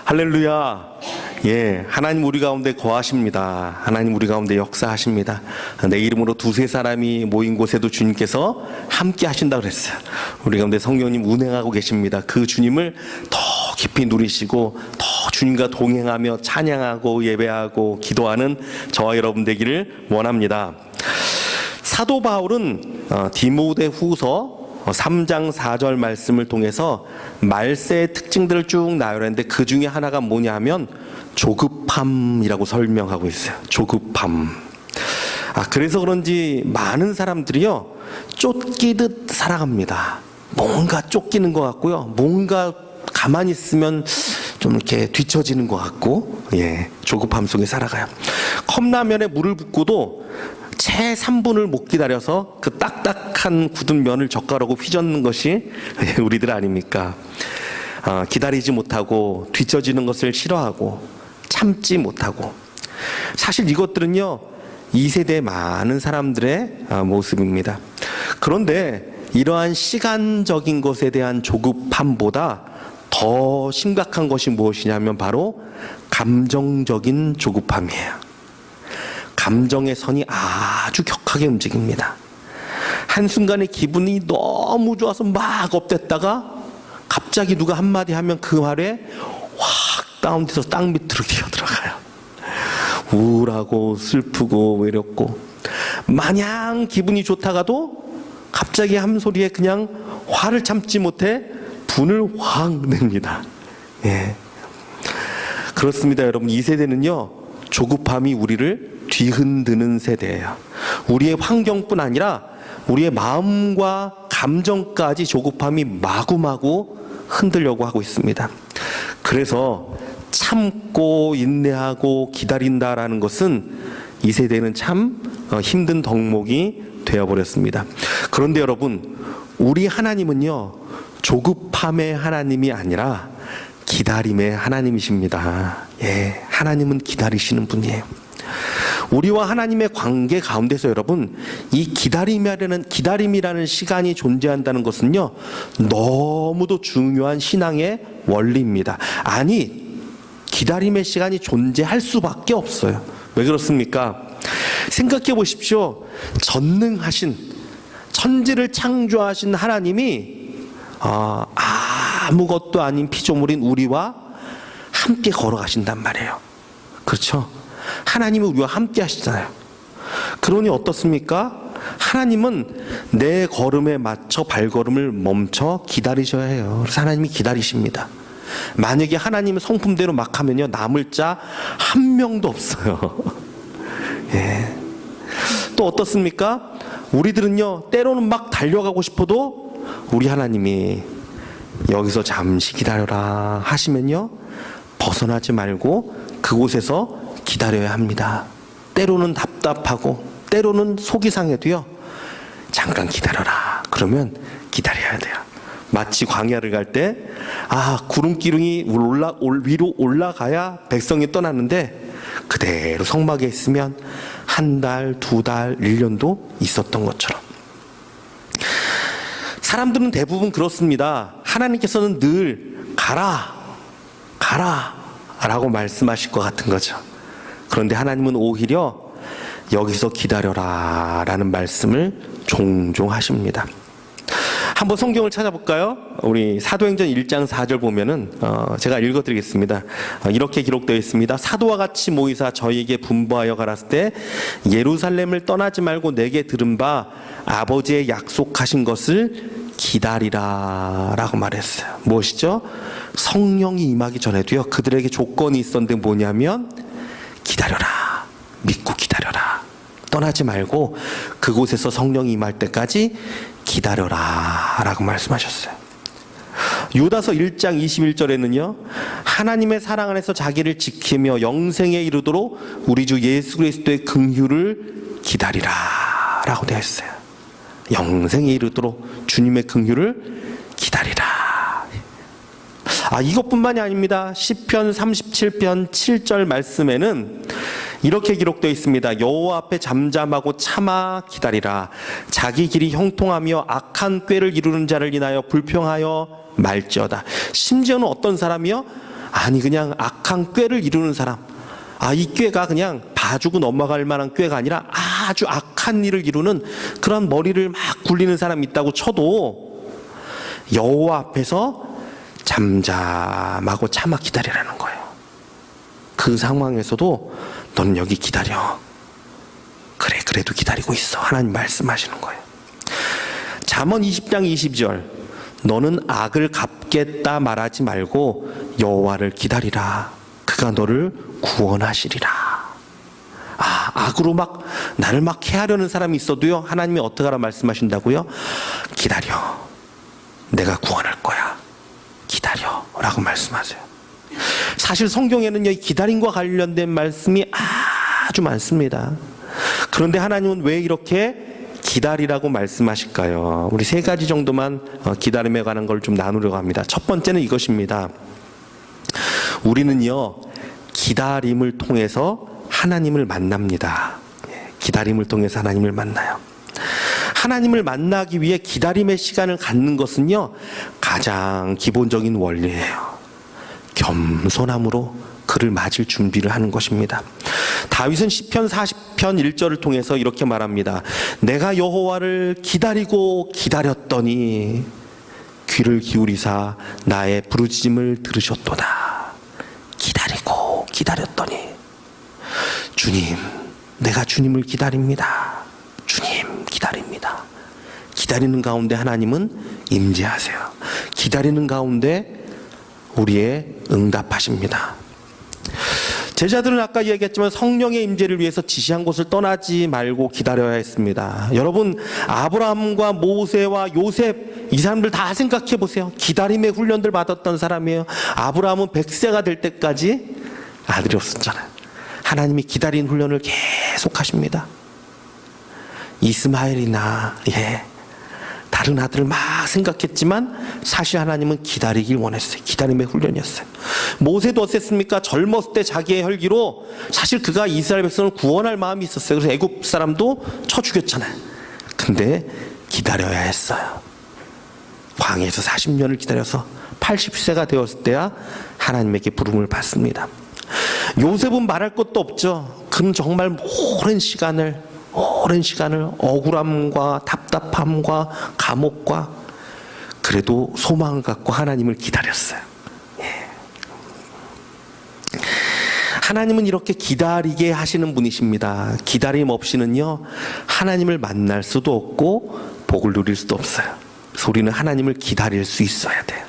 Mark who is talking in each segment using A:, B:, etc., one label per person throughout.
A: 할렐루야. 예, 하나님 우리 가운데 거하십니다. 하나님 우리 가운데 역사하십니다. 내 이름으로 두세 사람이 모인 곳에도 주님께서 함께 하신다 그랬어요. 우리 가운데 성령님 운행하고 계십니다. 그 주님을 더 깊이 누리시고 더 주님과 동행하며 찬양하고 예배하고 기도하는 저와 여러분 되기를 원합니다. 사도 바울은 디모데후서 3장 4절 말씀을 통해서 말세의 특징들을 쭉 나열했는데 그 중에 하나가 뭐냐 하면 조급함이라고 설명하고 있어요. 조급함. 그래서 그런지 많은 사람들이요, 쫓기듯 살아갑니다. 뭔가 쫓기는 것 같고요, 뭔가 가만히 있으면 좀 이렇게 뒤처지는 것 같고, 조급함 속에 살아가요. 컵라면에 물을 붓고도 채 3분을 못 기다려서 그 딱딱한 굳은 면을 젓가락으로 휘젓는 것이 우리들 아닙니까? 기다리지 못하고 뒤처지는 것을 싫어하고 참지 못하고, 사실 이것들은요 2세대 많은 사람들의 모습입니다. 그런데 이러한 시간적인 것에 대한 조급함보다 더 심각한 것이 무엇이냐면 바로 감정적인 조급함이에요. 감정의 선이 아주 격하게 움직입니다. 한순간에 기분이 너무 좋아서 막 업됐다가 갑자기 누가 한마디 하면 그 말에 확 다운돼서 땅 밑으로 기어들어가요. 우울하고 슬프고 외롭고, 마냥 기분이 좋다가도 갑자기 한 소리에 그냥 화를 참지 못해 분을 확 냅니다. 그렇습니다. 여러분, 이 세대는요 조급함이 우리를 뒤흔드는 세대예요. 우리의 환경뿐 아니라 우리의 마음과 감정까지 조급함이 마구마구 흔들려고 하고 있습니다. 그래서 참고 인내하고 기다린다라는 것은 이 세대는 참 힘든 덕목이 되어버렸습니다. 그런데 여러분, 우리 하나님은요 조급함의 하나님이 아니라 기다림의 하나님이십니다. 하나님은 기다리시는 분이에요. 우리와 하나님의 관계 가운데서 여러분, 이 기다림이라는 시간이 존재한다는 것은요 너무도 중요한 신앙의 원리입니다. 아니, 기다림의 시간이 존재할 수밖에 없어요. 왜 그렇습니까? 생각해 보십시오. 전능하신, 천지를 창조하신 하나님이 아무것도 아닌 피조물인 우리와 함께 걸어가신단 말이에요. 그렇죠? 하나님은 우리와 함께 하시잖아요. 그러니 어떻습니까? 하나님은 내 걸음에 맞춰 발걸음을 멈춰 기다리셔야 해요. 그래서 하나님이 기다리십니다. 만약에 하나님의 성품대로 막 하면요 남을 자 한 명도 없어요. 또 어떻습니까? 우리들은요 때로는 막 달려가고 싶어도 우리 하나님이 여기서 잠시 기다려라 하시면요 벗어나지 말고 그곳에서 기다려야 합니다. 때로는 답답하고 때로는 속이 상해도요 잠깐 기다려라 그러면 기다려야 돼요. 마치 광야를 갈 때 구름기둥이 위로 올라가야 백성이 떠나는데 그대로 성막에 있으면 한 달, 두 달, 1년도 있었던 것처럼 사람들은 대부분 그렇습니다. 하나님께서는 늘 가라 라고 말씀하실 것 같은 거죠. 그런데 하나님은 오히려 여기서 기다려라 라는 말씀을 종종 하십니다. 한번 성경을 찾아볼까요? 우리 사도행전 1장 4절 보면은 제가 읽어드리겠습니다. 이렇게 기록되어 있습니다. 사도와 같이 모이사 저희에게 분부하여 가라스 때 예루살렘을 떠나지 말고 내게 들은 바 아버지의 약속하신 것을 기다리라 라고 말했어요. 무엇이죠? 성령이 임하기 전에도요 그들에게 조건이 있었는데 뭐냐면 기다려라, 믿고 기다려라, 떠나지 말고 그곳에서 성령이 임할 때까지 기다려라 라고 말씀하셨어요. 유다서 1장 21절에는요 하나님의 사랑 안에서 자기를 지키며 영생에 이르도록 우리 주 예수 그리스도의 긍휼을 기다리라 라고 되어 있어요. 영생에 이르도록 주님의 긍휼을 기다리라. 이것뿐만이 아닙니다. 시편 37편 7절 말씀에는 이렇게 기록되어 있습니다. 여호와 앞에 잠잠하고 참아 기다리라. 자기 길이 형통하며 악한 꾀를 이루는 자를 인하여 불평하여 말지어다. 심지어는 어떤 사람이요? 아니 그냥 악한 꾀를 이루는 사람, 이 꾀가 그냥 봐주고 넘어갈 만한 꾀가 아니라 아주 악한 일을 이루는 그런 머리를 막 굴리는 사람이 있다고 쳐도 여호와 앞에서 잠잠하고 참아 기다리라는 거예요. 그 상황에서도 너는 여기 기다려. 그래, 그래도 기다리고 있어. 하나님 말씀하시는 거예요. 잠언 20장 20절, 너는 악을 갚겠다 말하지 말고 여호와를 기다리라. 그가 너를 구원하시리라. 악으로 막 나를 막 해하려는 사람이 있어도요, 하나님이 어떻게 하라 말씀하신다고요? 기다려. 내가 구원할 거야. 기다려. 라고 말씀하세요. 사실 성경에는요, 이 기다림과 관련된 말씀이 아주 많습니다. 그런데 하나님은 왜 이렇게 기다리라고 말씀하실까요? 우리 세 가지 정도만 기다림에 관한 걸 좀 나누려고 합니다. 첫 번째는 이것입니다. 우리는요, 기다림을 통해서 하나님을 만납니다. 기다림을 통해서 하나님을 만나요. 하나님을 만나기 위해 기다림의 시간을 갖는 것은요, 가장 기본적인 원리예요. 겸손함으로 그를 맞을 준비를 하는 것입니다. 다윗은 시편 40편 1절을 통해서 이렇게 말합니다. 내가 여호와를 기다리고 기다렸더니 귀를 기울이사 나의 부르짖음을 들으셨도다. 기다리고 기다렸더니, 주님, 내가 주님을 기다립니다. 주님, 기다립니다. 기다리는 가운데 하나님은 임재하세요. 기다리는 가운데 우리의 응답하십니다. 제자들은 아까 얘기했지만 성령의 임재를 위해서 지시한 곳을 떠나지 말고 기다려야 했습니다. 여러분, 아브라함과 모세와 요셉, 이 사람들 다 생각해 보세요. 기다림의 훈련들 받았던 사람이에요. 아브라함은 100세가 될 때까지 아들이 없었잖아요. 하나님이 기다린 훈련을 계속 하십니다. 이스마엘이나 다른 아들을 막 생각했지만 사실 하나님은 기다리길 원했어요. 기다림의 훈련이었어요. 모세도 어땠습니까? 젊었을 때 자기의 혈기로 사실 그가 이스라엘 백성을 구원할 마음이 있었어요. 그래서 애굽 사람도 쳐 죽였잖아요. 근데 기다려야 했어요. 광야에서 40년을 기다려서 80세가 되었을 때야 하나님에게 부름을 받습니다. 요셉은 말할 것도 없죠. 그는 정말 오랜 시간을 억울함과 답답함과 감옥과 그래도 소망을 갖고 하나님을 기다렸어요. 하나님은 이렇게 기다리게 하시는 분이십니다. 기다림 없이는요, 하나님을 만날 수도 없고 복을 누릴 수도 없어요. 그래서 우리는 하나님을 기다릴 수 있어야 돼요.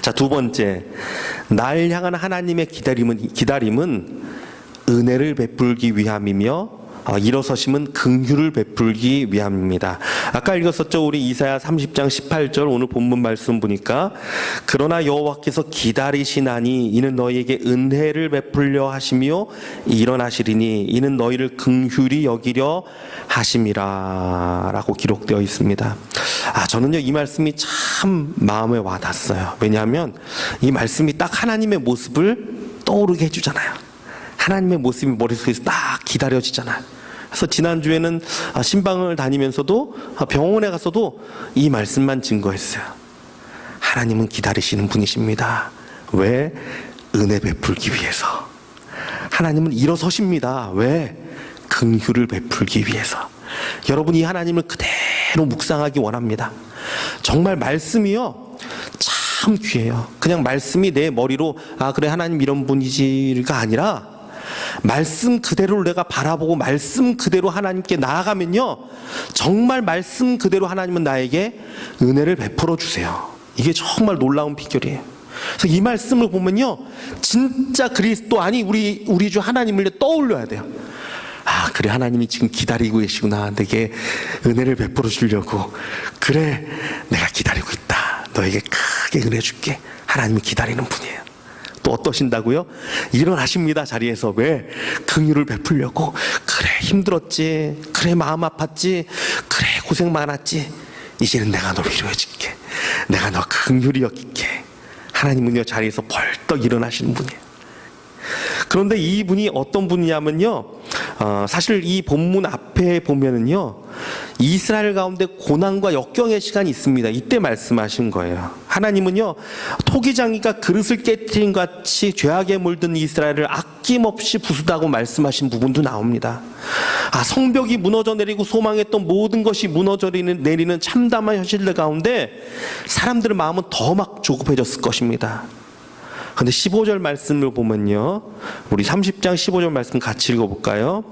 A: 자, 두 번째, 날 향한 하나님의 기다림은 은혜를 베풀기 위함이며 일어서심은 긍휼을 베풀기 위함입니다. 아까 읽었었죠. 우리 이사야 30장 18절 오늘 본문 말씀 보니까, 그러나 여호와께서 기다리시나니 이는 너희에게 은혜를 베풀려 하시며 일어나시리니 이는 너희를 긍휼히 여기려 하심이라 라고 기록되어 있습니다. 저는요, 이 말씀이 참 마음에 와닿았어요. 왜냐하면 이 말씀이 딱 하나님의 모습을 떠오르게 해주잖아요. 하나님의 모습이 머릿속에서 딱 기다려지잖아요. 그래서 지난주에는 신방을 다니면서도 병원에 가서도 이 말씀만 증거했어요. 하나님은 기다리시는 분이십니다. 왜? 은혜 베풀기 위해서. 하나님은 일어서십니다. 왜? 긍휼을 베풀기 위해서. 여러분, 이 하나님을 그대로 묵상하기 원합니다. 정말 말씀이요, 참 귀해요. 그냥 말씀이 내 머리로 그래 하나님 이런 분이지가 아니라 말씀 그대로를 내가 바라보고 말씀 그대로 하나님께 나아가면요, 정말 말씀 그대로 하나님은 나에게 은혜를 베풀어 주세요. 이게 정말 놀라운 비결이에요. 그래서 이 말씀을 보면요, 진짜 그리스도 아니 우리 주 하나님을 떠올려야 돼요. 그래, 하나님이 지금 기다리고 계시구나. 내게 은혜를 베풀어 주려고. 그래, 내가 기다리고 있다. 너에게 크게 은혜 줄게. 하나님이 기다리는 분이에요. 또 어떠신다고요? 일어나십니다. 자리에서. 왜? 긍휼을 베풀려고. 그래, 힘들었지. 그래, 마음 아팠지. 그래, 고생 많았지. 이제는 내가 너 위로해줄게. 내가 너 긍휼히 여길게. 하나님은요, 자리에서 벌떡 일어나시는 분이에요. 그런데 이분이 어떤 분이냐면요, 사실 이 본문 앞에 보면은요, 이스라엘 가운데 고난과 역경의 시간이 있습니다. 이때 말씀하신 거예요. 하나님은요, 토기장이가 그릇을 깨뜨린 같이 죄악에 물든 이스라엘을 아낌없이 부수다고 말씀하신 부분도 나옵니다. 성벽이 무너져 내리고 소망했던 모든 것이 무너져 내리는 참담한 현실 가운데 사람들의 마음은 더 막 조급해졌을 것입니다. 근데 15절 말씀을 보면요, 우리 30장 15절 말씀 같이 읽어볼까요?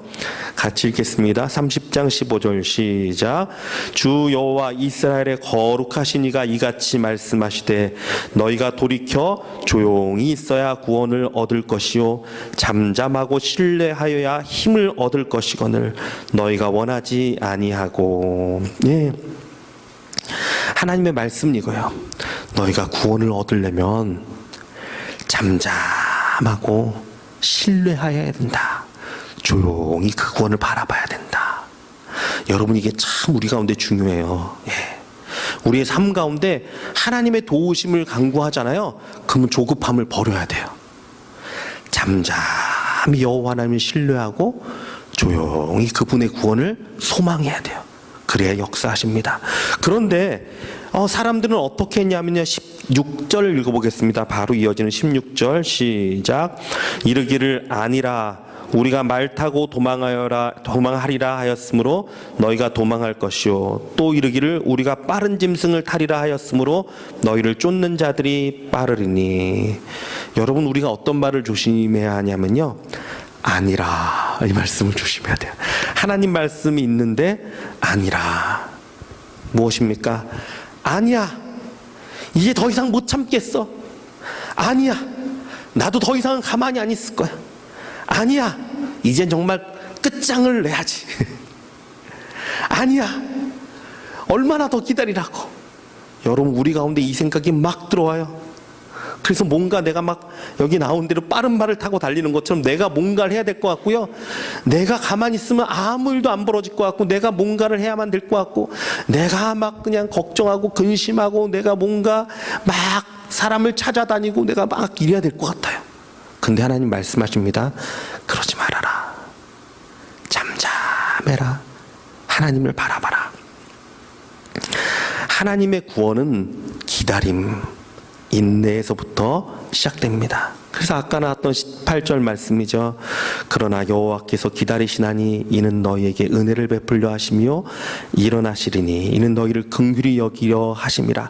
A: 같이 읽겠습니다. 30장 15절 시작. 주 여호와 이스라엘의 거룩하신 이가 이같이 말씀하시되 너희가 돌이켜 조용히 있어야 구원을 얻을 것이요 잠잠하고 신뢰하여야 힘을 얻을 것이거늘 너희가 원하지 아니하고. 예, 하나님의 말씀은 이거예요. 너희가 구원을 얻으려면 잠잠하고 신뢰해야 된다. 조용히 그 구원을 바라봐야 된다. 여러분, 이게 참 우리 가운데 중요해요. 예. 우리의 삶 가운데 하나님의 도우심을 간구하잖아요. 그러면 조급함을 버려야 돼요. 잠잠히 여호와 하나님을 신뢰하고 조용히 그분의 구원을 소망해야 돼요. 그래야 역사하십니다. 그런데 사람들은 어떻게 했냐면요, 16절 읽어보겠습니다. 바로 이어지는 16절 시작. 이르기를 아니라 우리가 말 타고 도망하리라 하였으므로 너희가 도망할 것이요 또 이르기를 우리가 빠른 짐승을 타리라 하였으므로 너희를 쫓는 자들이 빠르리니. 여러분, 우리가 어떤 말을 조심해야 하냐면요, 아니라 이 말씀을 조심해야 돼요. 하나님 말씀이 있는데 아니라 무엇입니까? 아니야, 이제 더 이상 못 참겠어. 아니야, 나도 더 이상 가만히 안 있을 거야. 아니야, 이젠 정말 끝장을 내야지. 아니야, 얼마나 더 기다리라고. 여러분, 우리 가운데 이 생각이 막 들어와요. 그래서 뭔가 내가 막 여기 나온 대로 빠른 말을 타고 달리는 것처럼 내가 뭔가를 해야 될 것 같고요, 내가 가만히 있으면 아무 일도 안 벌어질 것 같고, 내가 뭔가를 해야만 될 것 같고, 내가 막 그냥 걱정하고 근심하고, 내가 뭔가 막 사람을 찾아다니고 내가 막 이래야 될 것 같아요. 근데 하나님 말씀하십니다. 그러지 말아라. 잠잠해라. 하나님을 바라봐라. 하나님의 구원은 기다림, 인내에서부터 시작됩니다. 그래서 아까 나왔던 18절 말씀이죠. 그러나 여호와께서 기다리시나니 이는 너희에게 은혜를 베풀려 하시며 일어나시리니 이는 너희를 긍휼히 여기려 하심이라.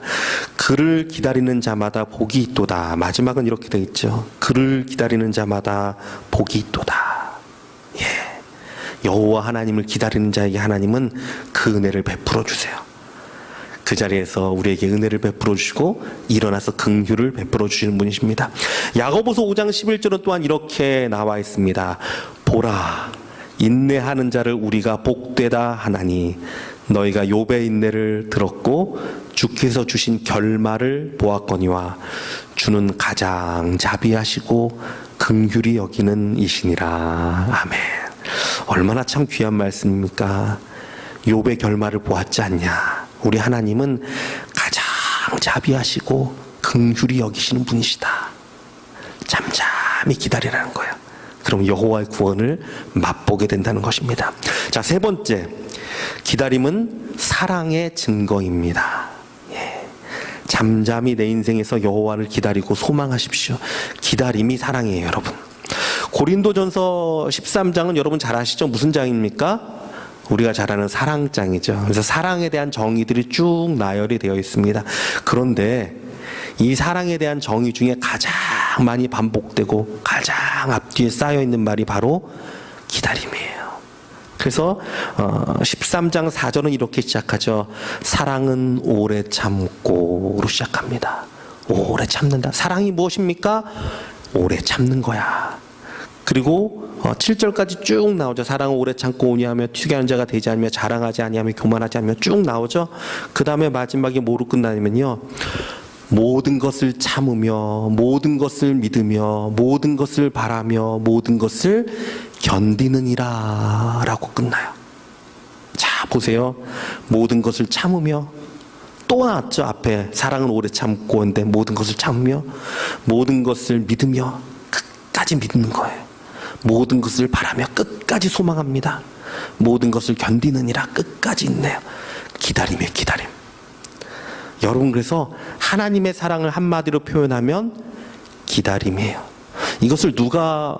A: 그를 기다리는 자마다 복이 있도다. 마지막은 이렇게 되어 있죠. 그를 기다리는 자마다 복이 있도다. 예, 여호와 하나님을 기다리는 자에게 하나님은 그 은혜를 베풀어 주세요. 그 자리에서 우리에게 은혜를 베풀어 주시고 일어나서 긍휼을 베풀어 주시는 분이십니다. 야고보서 5장 11절은 또한 이렇게 나와 있습니다. 보라, 인내하는 자를 우리가 복되다 하나니 너희가 욥의 인내를 들었고 주께서 주신 결말을 보았거니와 주는 가장 자비하시고 긍휼히 여기는 이시니라. 아멘. 얼마나 참 귀한 말씀입니까? 욥의 결말을 보았지 않냐. 우리 하나님은 가장 자비하시고 긍휼히 여기시는 분이시다. 잠잠히 기다리라는 거예요. 그럼 여호와의 구원을 맛보게 된다는 것입니다. 자, 세 번째, 기다림은 사랑의 증거입니다. 예. 잠잠히 내 인생에서 여호와를 기다리고 소망하십시오. 기다림이 사랑이에요, 여러분. 고린도전서 13장은 여러분 잘 아시죠? 무슨 장입니까? 우리가 잘 아는 사랑장이죠. 그래서 사랑에 대한 정의들이 쭉 나열이 되어 있습니다. 그런데 이 사랑에 대한 정의 중에 가장 많이 반복되고 가장 앞뒤에 쌓여 있는 말이 바로 기다림이에요. 그래서 13장 4절은 이렇게 시작하죠. 사랑은 오래 참고로 시작합니다. 오래 참는다. 사랑이 무엇입니까? 오래 참는 거야. 그리고 7절까지 쭉 나오죠. 사랑은 오래 참고 오니하며 투기하는 자가 되지 않으며 자랑하지 아니하며 교만하지 않으며 쭉 나오죠. 그 다음에 마지막에 뭐로 끝나냐면요, 모든 것을 참으며 모든 것을 믿으며 모든 것을 바라며 모든 것을 견디느니라 라고 끝나요. 자, 보세요. 모든 것을 참으며, 또 나왔죠. 앞에 사랑은 오래 참고 온데 모든 것을 참으며 모든 것을 믿으며 끝까지 믿는 거예요. 모든 것을 바라며 끝까지 소망합니다. 모든 것을 견디느니라. 끝까지 있네요. 기다림이에요, 기다림. 여러분, 그래서 하나님의 사랑을 한마디로 표현하면 기다림이에요. 이것을 누가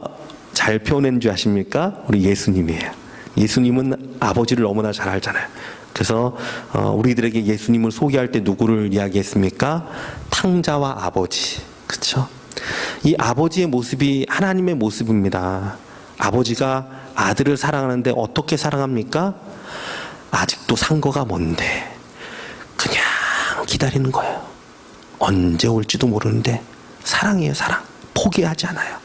A: 잘 표현한 줄 아십니까? 우리 예수님이에요. 예수님은 아버지를 너무나 잘 알잖아요. 그래서 우리들에게 예수님을 소개할 때 누구를 이야기했습니까? 탕자와 아버지. 그렇죠? 이 아버지의 모습이 하나님의 모습입니다. 아버지가 아들을 사랑하는데 어떻게 사랑합니까? 아직도 상거가 먼데 그냥 기다리는 거예요. 언제 올지도 모르는데 사랑이에요, 사랑. 포기하지 않아요.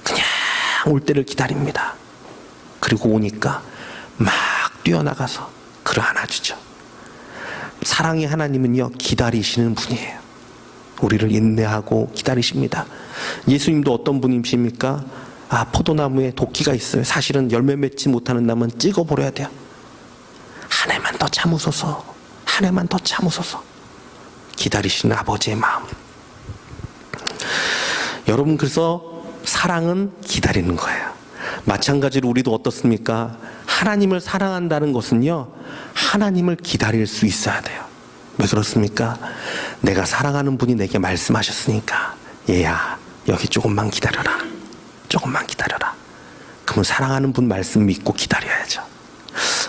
A: 그냥 올 때를 기다립니다. 그리고 오니까 막 뛰어나가서 그를 안아주죠. 사랑의 하나님은요, 기다리시는 분이에요. 우리를 인내하고 기다리십니다. 예수님도 어떤 분이십니까? 포도나무에 도끼가 있어요. 사실은 열매 맺지 못하는 나무는 찍어버려야 돼요. 한 해만 더 참으소서, 한 해만 더 참으소서. 기다리시는 아버지의 마음. 여러분, 그래서 사랑은 기다리는 거예요. 마찬가지로 우리도 어떻습니까? 하나님을 사랑한다는 것은요, 하나님을 기다릴 수 있어야 돼요. 왜 그렇습니까? 내가 사랑하는 분이 내게 말씀하셨으니까, 얘야, 여기 조금만 기다려라. 조금만 기다려라. 그러면 사랑하는 분 말씀 믿고 기다려야죠.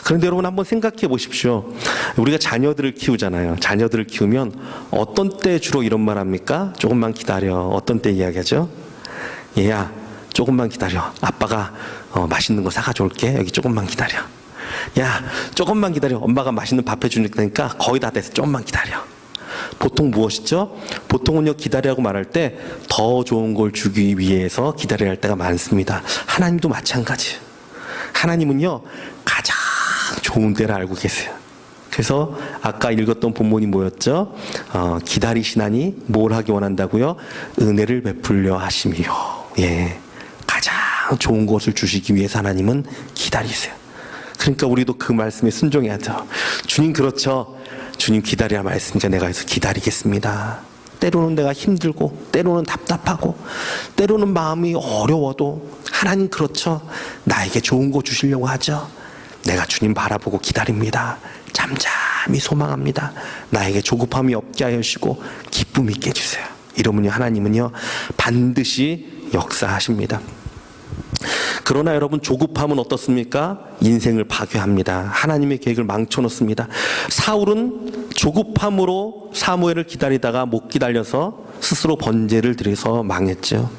A: 그런데 여러분, 한번 생각해 보십시오. 우리가 자녀들을 키우잖아요. 자녀들을 키우면 어떤 때 주로 이런 말 합니까? 조금만 기다려. 어떤 때 이야기하죠? 얘야, 조금만 기다려. 아빠가 맛있는 거 사가져 올게. 여기 조금만 기다려. 야, 조금만 기다려. 엄마가 맛있는 밥 해주니까 거의 다 됐어. 조금만 기다려. 보통 무엇이죠? 보통은요, 기다리라고 말할 때 더 좋은 걸 주기 위해서 기다려야 할 때가 많습니다. 하나님도 마찬가지. 하나님은요, 가장 좋은 때를 알고 계세요. 그래서 아까 읽었던 본문이 뭐였죠? 기다리시나니 뭘 하기 원한다고요? 은혜를 베풀려 하심이요. 예, 가장 좋은 것을 주시기 위해서 하나님은 기다리세요. 그러니까 우리도 그 말씀에 순종해야 돼요. 주님, 그렇죠? 주님 기다리라 말씀이니까 내가 해서 기다리겠습니다. 때로는 내가 힘들고, 때로는 답답하고, 때로는 마음이 어려워도 하나님, 그렇죠? 나에게 좋은 거 주시려고 하죠. 내가 주님 바라보고 기다립니다. 잠잠히 소망합니다. 나에게 조급함이 없게 하여 주시고 기쁨 있게 해주세요. 이러면요, 하나님은요, 반드시 역사하십니다. 그러나 여러분, 조급함은 어떻습니까? 인생을 파괴합니다. 하나님의 계획을 망쳐놓습니다. 사울은 조급함으로 사무엘을 기다리다가 못 기다려서 스스로 번제를 드려서 망했죠.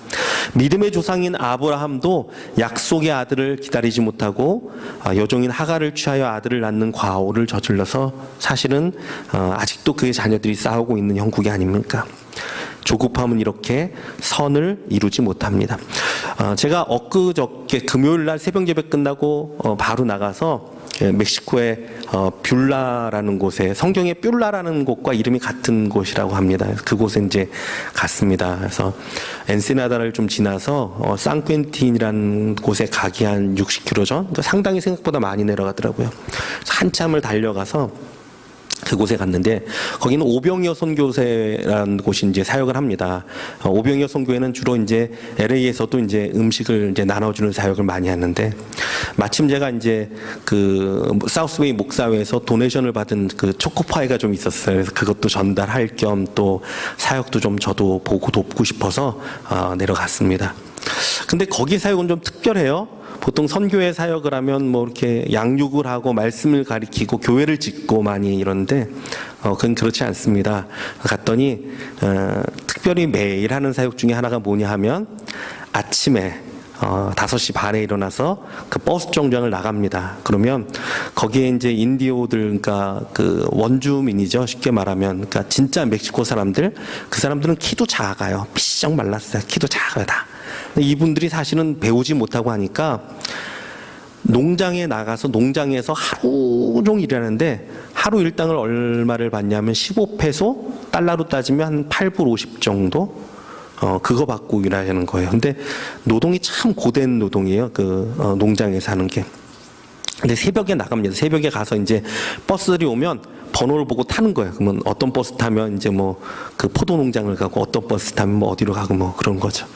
A: 믿음의 조상인 아브라함도 약속의 아들을 기다리지 못하고 여종인 하갈을 취하여 아들을 낳는 과오를 저질러서 사실은 아직도 그의 자녀들이 싸우고 있는 형국이 아닙니까? 조급함은 이렇게 선을 이루지 못합니다. 제가 엊그저께 금요일날 새벽 예배 끝나고 바로 나가서 멕시코의 뷸라라는 곳에, 성경에 뷸라라는 곳과 이름이 같은 곳이라고 합니다. 그곳에 이제 갔습니다. 그래서 엔세나다를 좀 지나서 산퀸틴이라는 곳에 가기 한 60km 전, 그러니까 상당히 생각보다 많이 내려가더라고요. 한참을 달려가서 그곳에 갔는데, 거기는 오병이어 선교회라는 곳이 이제 사역을 합니다. 오병이어 선교회는 주로 이제 LA에서도 이제 음식을 이제 나눠주는 사역을 많이 하는데, 마침 제가 이제 그 사우스웨이 목사회에서 도네이션을 받은 그 초코파이가 좀 있었어요. 그래서 그것도 전달할 겸 또 사역도 좀 저도 보고 돕고 싶어서 내려갔습니다. 근데 거기 사역은 좀 특별해요. 보통 선교회 사역을 하면 뭐 이렇게 양육을 하고 말씀을 가리키고 교회를 짓고 많이 이러는데 그건 그렇지 않습니다. 갔더니 특별히 매일 하는 사역 중에 하나가 뭐냐 하면 아침에 5시 반에 일어나서 그 버스 정류장을 나갑니다. 그러면 거기에 이제 인디오들, 그러니까 그 원주민이죠. 쉽게 말하면. 그러니까 진짜 멕시코 사람들, 그 사람들은 키도 작아요. 피쩍 말랐어요. 키도 작아요, 다. 이분들이 사실은 배우지 못하고 하니까 농장에 나가서 농장에서 하루 종일 일하는데, 하루 일당을 얼마를 받냐면 15페소, 달러로 따지면 한 8불 50 정도? 그거 받고 일하는 거예요. 근데 노동이 참 고된 노동이에요. 그 농장에서 하는 게. 근데 새벽에 나갑니다. 새벽에 가서 이제 버스들이 오면 번호를 보고 타는 거예요. 그러면 어떤 버스 타면 이제 뭐 그 포도 농장을 가고, 어떤 버스 타면 뭐 어디로 가고 뭐 그런 거죠.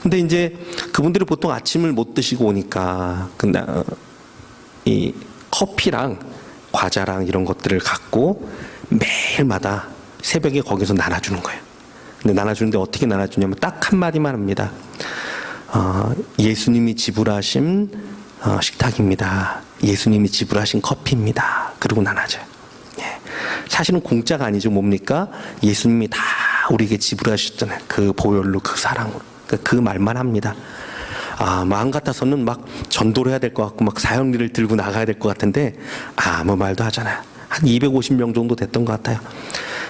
A: 근데 이제 그분들이 보통 아침을 못 드시고 오니까, 근데 이 커피랑 과자랑 이런 것들을 갖고 매일마다 새벽에 거기서 나눠주는 거예요. 근데 나눠주는데 어떻게 나눠주냐면 딱 한마디만 합니다. 예수님이 지불하신 식탁입니다. 예수님이 지불하신 커피입니다. 그리고 나눠줘요. 예. 사실은 공짜가 아니죠. 뭡니까? 예수님이 다 우리에게 지불하셨잖아요. 그 보혈로, 그 사랑으로. 그 말만 합니다. 마음 같아서는 막 전도를 해야 될 것 같고 막 사형리를 들고 나가야 될 것 같은데 아무 말도 하잖아요. 한 250명 정도 됐던 것 같아요.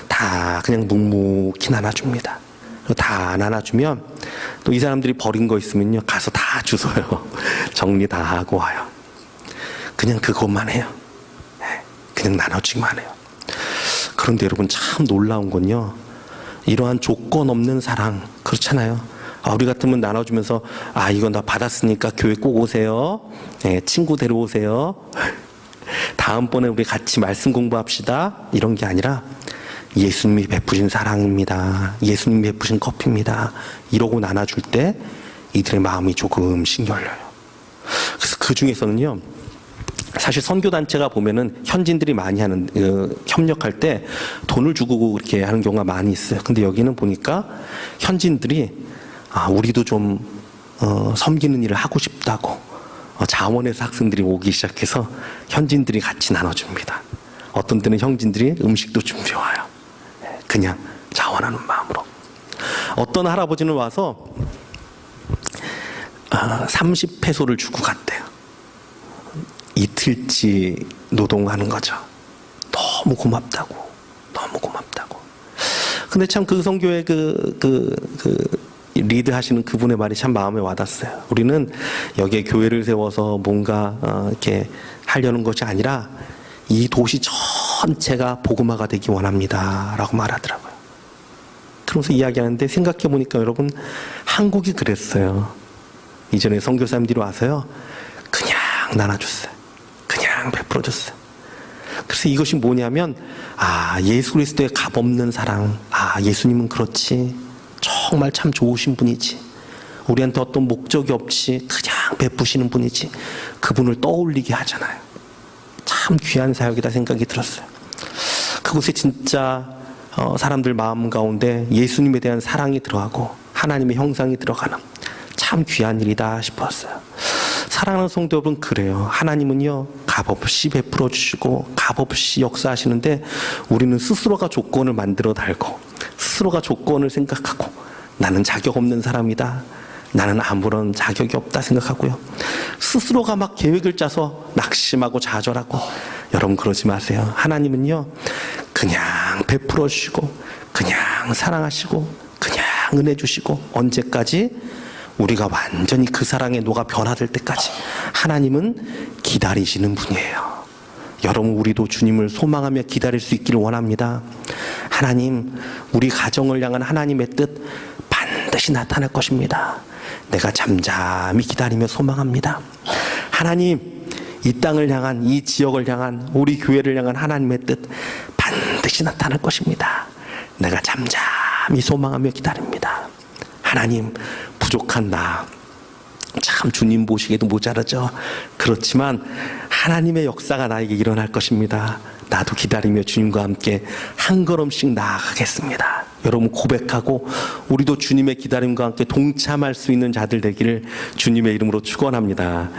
A: 다 그냥 묵묵히 나눠줍니다. 다 나눠주면 또 이 사람들이 버린 거 있으면요 가서 다 주워요. 정리 다 하고 와요. 그냥 그것만 해요. 그냥 나눠주기만 해요. 그런데 여러분 참 놀라운 건요, 이러한 조건 없는 사랑, 그렇잖아요. 우리 같으면 나눠주면서 이건 다 받았으니까 교회 꼭 오세요. 친구 데려오세요. 다음번에 우리 같이 말씀 공부합시다. 이런 게 아니라 예수님이 베푸신 사랑입니다. 예수님이 베푸신 커피입니다. 이러고 나눠줄 때 이들의 마음이 조금씩 열려요. 그래서 그 중에서는요, 사실 선교단체가 보면은 현지인들이 많이 하는, 협력할 때 돈을 주고 이렇게 하는 경우가 많이 있어요. 근데 여기는 보니까 현지인들이 우리도 좀 섬기는 일을 하고 싶다고 자원에서 학생들이 오기 시작해서 현지인들이 같이 나눠줍니다. 어떤 때는 현지인들이 음식도 준비해와요. 그냥 자원하는 마음으로. 어떤 할아버지는 와서 30페소를 주고 갔대요. 이틀치 노동하는 거죠. 너무 고맙다고. 너무 고맙다고. 근데 참 그 선교회 리드 하시는 그분의 말이 참 마음에 와닿았어요. 우리는 여기에 교회를 세워서 뭔가 이렇게 하려는 것이 아니라 이 도시 전체가 복음화가 되기 원합니다. 라고 말하더라고요. 그러면서 이야기하는데 생각해보니까 여러분, 한국이 그랬어요. 이전에 선교사님들이 와서요, 그냥 나눠줬어요. 그냥 베풀어줬어요. 그래서 이것이 뭐냐면, 예수 그리스도의 값없는 사랑. 예수님은 그렇지. 정말 참 좋으신 분이지. 우리한테 어떤 목적이 없이 그냥 베푸시는 분이지. 그분을 떠올리게 하잖아요. 참 귀한 사역이다 생각이 들었어요. 그곳에 진짜 사람들 마음 가운데 예수님에 대한 사랑이 들어가고 하나님의 형상이 들어가는 참 귀한 일이다 싶었어요. 사랑하는 성도 여러분, 그래요. 하나님은요 값없이 베풀어 주시고 값없이 역사하시는데 우리는 스스로가 조건을 만들어 달고 스스로가 조건을 생각하고 나는 자격 없는 사람이다, 나는 아무런 자격이 없다 생각하고요, 스스로가 막 계획을 짜서 낙심하고 좌절하고. 여러분 그러지 마세요. 하나님은요 그냥 베풀어 주시고 그냥 사랑하시고 그냥 은혜 주시고, 언제까지? 우리가 완전히 그 사랑에 녹아 변화될 때까지 하나님은 기다리시는 분이에요. 여러분, 우리도 주님을 소망하며 기다릴 수 있기를 원합니다. 하나님, 우리 가정을 향한 하나님의 뜻 반드시 나타날 것입니다. 내가 잠잠히 기다리며 소망합니다. 하나님, 이 땅을 향한, 이 지역을 향한, 우리 교회를 향한 하나님의 뜻 반드시 나타날 것입니다. 내가 잠잠히 소망하며 기다립니다. 하나님, 부족한 나 참 주님 보시기에도 모자라죠. 그렇지만 하나님의 역사가 나에게 일어날 것입니다. 나도 기다리며 주님과 함께 한 걸음씩 나아가겠습니다. 여러분 고백하고 우리도 주님의 기다림과 함께 동참할 수 있는 자들 되기를 주님의 이름으로 축원합니다.